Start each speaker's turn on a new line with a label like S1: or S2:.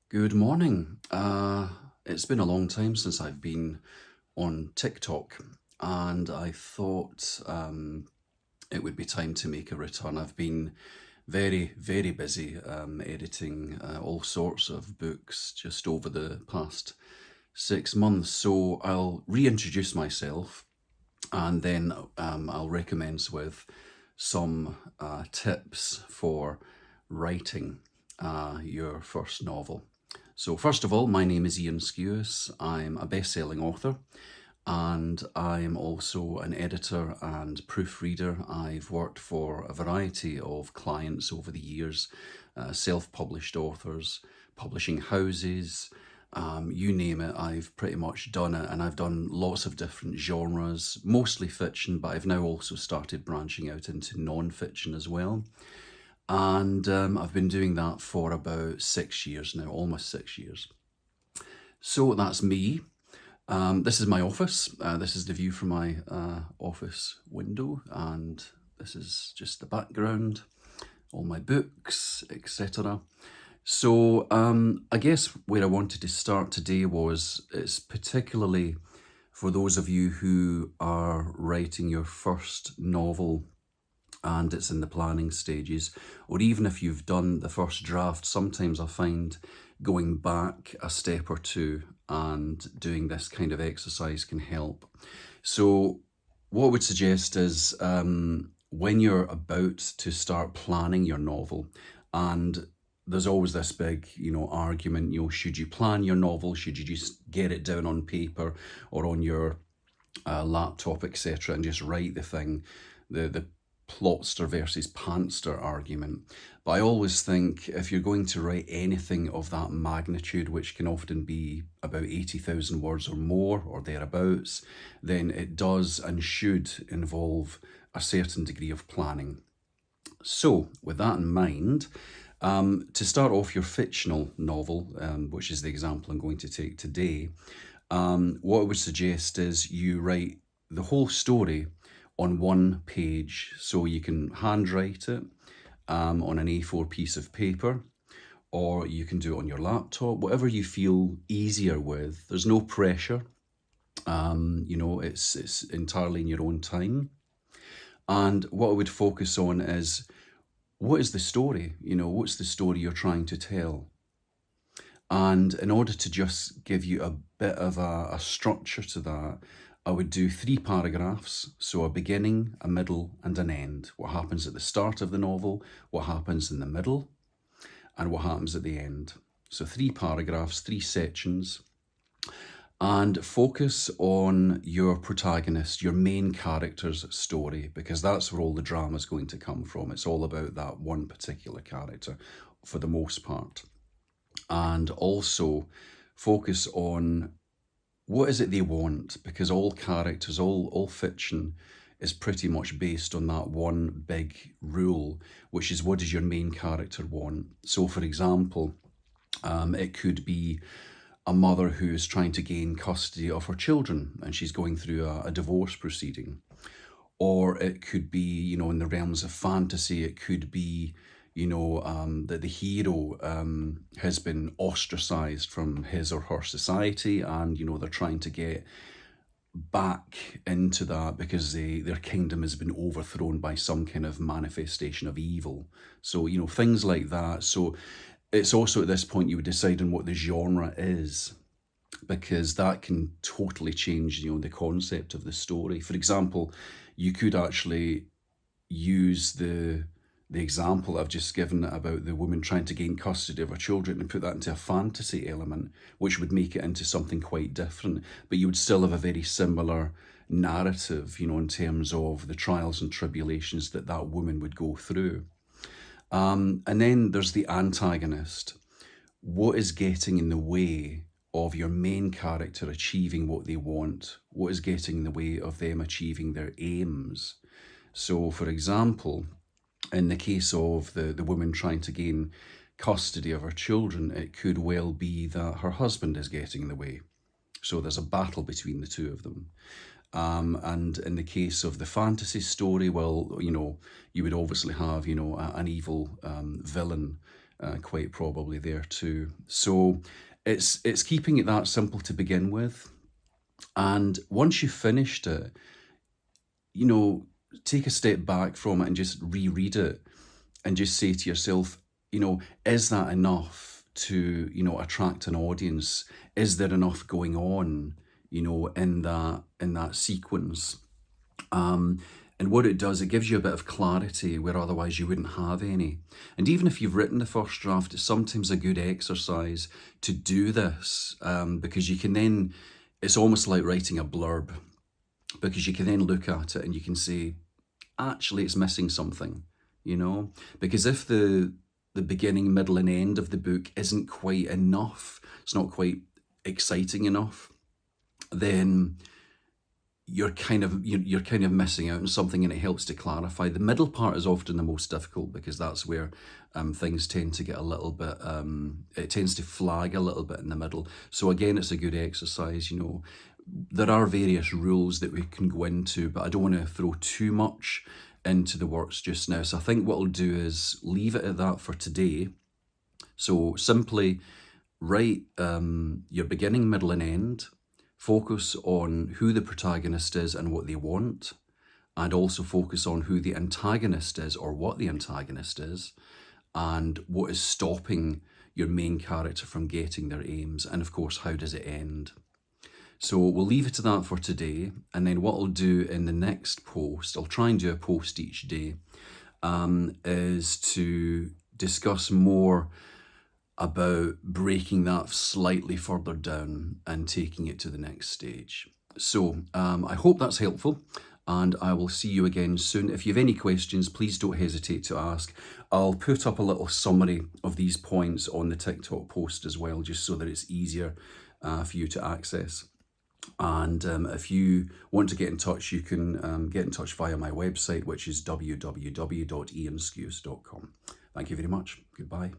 S1: Good morning. It's been a long time since I've been on TikTok, and I thought it would be time to make a return. I've been very, very busy editing all sorts of books just over the past 6 months. So I'll reintroduce myself and then I'll recommence with some tips for writing your first novel. So first of all, my name is Ian Skewis. I'm a best-selling author and I'm also an editor and proofreader. I've worked for a variety of clients over the years, self-published authors, publishing houses, you name it, I've pretty much done it, and I've done lots of different genres, mostly fiction, but I've now also started branching out into non-fiction as well. And I've been doing that for about 6 years now, almost 6 years. So that's me. This is my office. This is the view from my office window, and this is just the background, all my books, etc. So I guess where I wanted to start today was it's particularly for those of you who are writing your first novel and it's in the planning stages, or even if you've done the first draft. Sometimes I find going back a step or two and doing this kind of exercise can help. So what I would suggest is when you're about to start planning your novel, and there's always this big, argument, should you plan your novel? Should you just get it down on paper or on your laptop, etc., and just write the thing? The plotster versus pantster argument. But I always think if you're going to write anything of that magnitude, which can often be about 80,000 words or more or thereabouts, then it does and should involve a certain degree of planning. So with that in mind, to start off your fictional novel, which is the example I'm going to take today, what I would suggest is you write the whole story on one page. So you can handwrite it on an A4 piece of paper, or you can do it on your laptop, whatever you feel easier with. There's no pressure. It's entirely in your own time. And what I would focus on is, what is the story? What's the story you're trying to tell? And in order to just give you a bit of a structure to that, I would do 3 paragraphs, so a beginning, a middle, and an end. What happens at the start of the novel, what happens in the middle, and what happens at the end. So 3 paragraphs, 3 sections, and focus on your protagonist, your main character's story, because that's where all the drama is going to come from. It's all about that one particular character for the most part. And also focus on what is it they want, because all characters, all fiction is pretty much based on that one big rule, which is, what does your main character want? So for example, it could be a mother who is trying to gain custody of her children and she's going through a divorce proceeding. Or it could be, in the realms of fantasy, it could be, that the hero has been ostracized from his or her society, and, they're trying to get back into that because their kingdom has been overthrown by some kind of manifestation of evil. So, things like that. So it's also at this point you would decide on what the genre is, because that can totally change, the concept of the story. For example, you could actually use the example I've just given about the woman trying to gain custody of her children and put that into a fantasy element, which would make it into something quite different. But you would still have a very similar narrative, in terms of the trials and tribulations that woman would go through. And then there's the antagonist. What is getting in the way of your main character achieving what they want? What is getting in the way of them achieving their aims? So, for example, in the case of the woman trying to gain custody of her children, it could well be that her husband is getting in the way. So there's a battle between the two of them. And in the case of the fantasy story, well, you would obviously have, an evil villain quite probably there too. So it's keeping it that simple to begin with. And once you've finished it, you know, take a step back from it and just reread it and just say to yourself, is that enough to, attract an audience? Is there enough going on, in that sequence? And what it does, it gives you a bit of clarity where otherwise you wouldn't have any. And even if you've written the first draft, it's sometimes a good exercise to do this, because you can then, it's almost like writing a blurb, because you can then look at it and you can say, actually, it's missing something, because if the beginning, middle, and end of the book isn't quite enough, it's not quite exciting enough, then you're kind of missing out on something, and it helps to clarify. The middle part is often the most difficult because that's where things tend to get a little bit, it tends to flag a little bit in the middle. So again, it's a good exercise. There are various rules that we can go into, but I don't want to throw too much into the works just now. So I think what I'll do is leave it at that for today. So simply write your beginning, middle, and end. Focus on who the protagonist is and what they want, and also focus on who the antagonist is or what the antagonist is, and what is stopping your main character from getting their aims, and of course, how does it end? So we'll leave it to that for today, and then what I'll do in the next post, I'll try and do a post each day, is to discuss more about breaking that slightly further down and taking it to the next stage. So I hope that's helpful, and I will see you again soon. If you have any questions, please don't hesitate to ask. I'll put up a little summary of these points on the TikTok post as well, just so that it's easier for you to access. And if you want to get in touch, you can get in touch via my website, which is www.ianskews.com. Thank you very much. Goodbye.